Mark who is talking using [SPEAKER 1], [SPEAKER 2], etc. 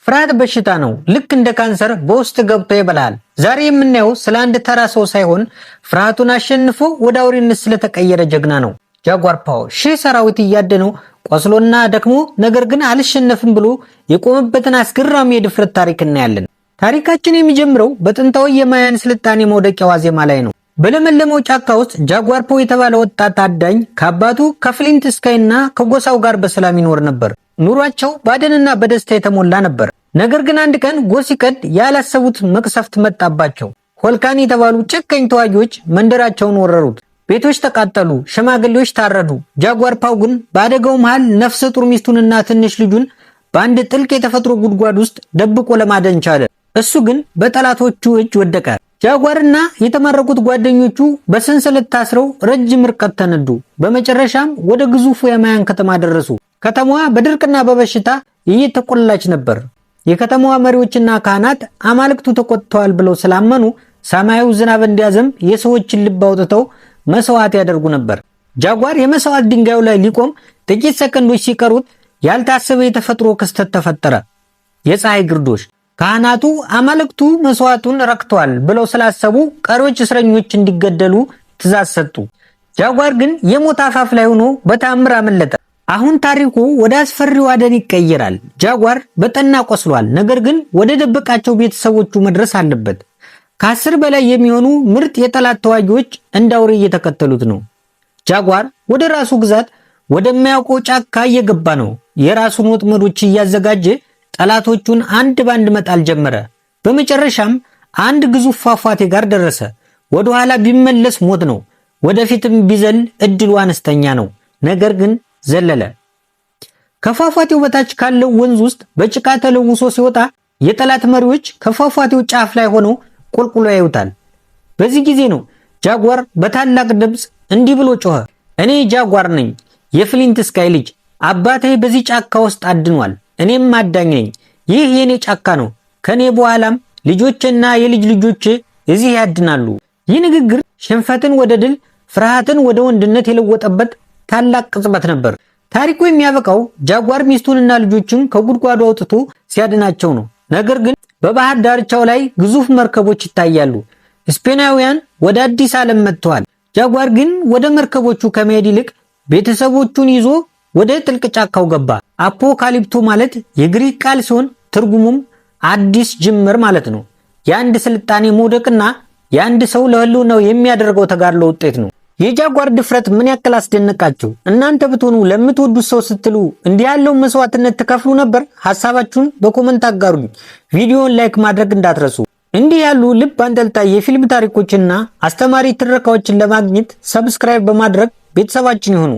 [SPEAKER 1] ፍርሃት በሽታ ነው። ልክ እንደ ካንሰር በውስጥ ገብቶ ይበላል። ዛሬ የምናየው ስለ አንድ ተራ ሰው ሳይሆን ፍርሃቱን አሸንፎ ወደ አውሬነት ስለተቀየረ ጀግና ነው። ጃጓር ፓው ሺህ ሰራዊት እያደነው ቆስሎና ደክሞ ነገር ግን አልሸነፍም ብሎ የቆመበትን አስገራሚ የድፍረት ታሪክ እናያለን። ታሪካችን የሚጀምረው በጥንታዊ የማያን ስልጣኔ መውደቂያ ዋዜማ ላይ ነው። በለመለመው ጫካ ውስጥ ጃጓር ፓው የተባለ ወጣት አዳኝ ከአባቱ ከፍሊንት ስካይና ከጎሳው ጋር በሰላም ይኖር ነበር። ኑሯቸው ባደንና በደስታ የተሞላ ነበር። ነገር ግን አንድ ቀን ጎህ ሲቀድ ያላሰቡት መቅሰፍት መጣባቸው። ሆልካን የተባሉ ጨካኝ ተዋጊዎች መንደራቸውን ወረሩት። ቤቶች ተቃጠሉ፣ ሽማግሌዎች ታረዱ። ጃጓር ፓው ግን በአደጋው መሃል ነፍሰ ጡር ሚስቱንና ትንሽ ልጁን በአንድ ጥልቅ የተፈጥሮ ጉድጓድ ውስጥ ደብቆ ለማደን ቻለ። እሱ ግን በጠላቶቹ እጅ ወደቀ። ጃጓርና የተማረኩት ጓደኞቹ በሰንሰለት ታስረው ረጅም ርቀት ተነዱ። በመጨረሻም ወደ ግዙፉ የማያን ከተማ ደረሱ። ከተማዋ በድርቅና በበሽታ እየተቆላች ነበር። የከተማዋ መሪዎችና ካህናት አማልክቱ ተቆጥተዋል ብለው ስላመኑ ሰማዩ ዝናብ እንዲያዘንብ የሰዎችን ልብ አውጥተው መስዋዕት ያደርጉ ነበር። ጃጓር የመስዋዕት ድንጋዩ ላይ ሊቆም ጥቂት ሰከንዶች ሲቀሩት ያልታሰበ የተፈጥሮ ክስተት ተፈጠረ። የፀሐይ ግርዶሽ። ካህናቱ አማልክቱ መስዋዕቱን ረክተዋል ብለው ስላሰቡ ቀሪዎች እስረኞች እንዲገደሉ ትእዛዝ ሰጡ። ጃጓር ግን የሞት አፋፍ ላይ ሆኖ በተአምር አመለጠ። አሁን ታሪኩ ወደ አስፈሪው አደን ይቀየራል። ጃጓር በጠና ቆስሏል። ነገር ግን ወደ ደበቃቸው ቤተሰቦቹ መድረስ አለበት። ከ10 በላይ የሚሆኑ ምርጥ የጠላት ተዋጊዎች እንደ አውሬ እየተከተሉት ነው። ጃጓር ወደ ራሱ ግዛት ወደማያውቀው ጫካ እየገባ ነው። የራሱን ወጥመዶች እያዘጋጀ ጠላቶቹን አንድ ባንድ መጣል ጀመረ። በመጨረሻም አንድ ግዙፍ ፏፏቴ ጋር ደረሰ። ወደ ኋላ ቢመለስ ሞት ነው። ወደፊትም ቢዘል እድሉ አነስተኛ ነው። ነገር ግን ዘለለ። ከፏፏቴው በታች ካለው ወንዝ ውስጥ በጭቃ ተለውሶ ሲወጣ የጠላት መሪዎች ከፏፏቴው ጫፍ ላይ ሆነው ቁልቁሎ ያዩታል። በዚህ ጊዜ ነው ጃጓር በታላቅ ድምፅ እንዲህ ብሎ ጮኸ። እኔ ጃጓር ነኝ፣ የፍሊንት ስካይ ልጅ። አባቴ በዚህ ጫካ ውስጥ አድኗል። እኔም አዳኝ ነኝ። ይህ የኔ ጫካ ነው። ከኔ በኋላም ልጆቼና የልጅ ልጆቼ እዚህ ያድናሉ። ይህ ንግግር ሽንፈትን ወደ ድል፣ ፍርሃትን ወደ ወንድነት የለወጠበት ታላቅ ቅጽበት ነበር። ታሪኩ የሚያበቃው ጃጓር ሚስቱንና ልጆቹን ከጉድጓዱ አውጥቶ ሲያድናቸው ነው። ነገር ግን በባህር ዳርቻው ላይ ግዙፍ መርከቦች ይታያሉ። ስፔናውያን ወደ አዲስ ዓለም መጥተዋል። ጃጓር ግን ወደ መርከቦቹ ከመሄድ ይልቅ ቤተሰቦቹን ይዞ ወደ ጥልቅ ጫካው ገባ። አፖካሊፕቶ ማለት የግሪክ ቃል ሲሆን ትርጉሙም አዲስ ጅምር ማለት ነው። የአንድ ስልጣኔ መውደቅና የአንድ ሰው ለህልውናው የሚያደርገው ተጋድሎ ውጤት ነው። የጃጓር ድፍረት ምን ያክል አስደነቃችሁ? እናንተ ብትሆኑ ለምትወዱት ሰው ስትሉ እንዲህ ያለው መስዋዕትነት ትከፍሉ ነበር? ሐሳባችሁን በኮመንት አጋሩኝ። ቪዲዮውን ላይክ ማድረግ እንዳትረሱ። እንዲህ ያሉ ልብ አንጠልጣይ የፊልም ታሪኮችና አስተማሪ ትረካዎችን ለማግኘት ሰብስክራይብ በማድረግ ቤተሰባችን ይሁኑ።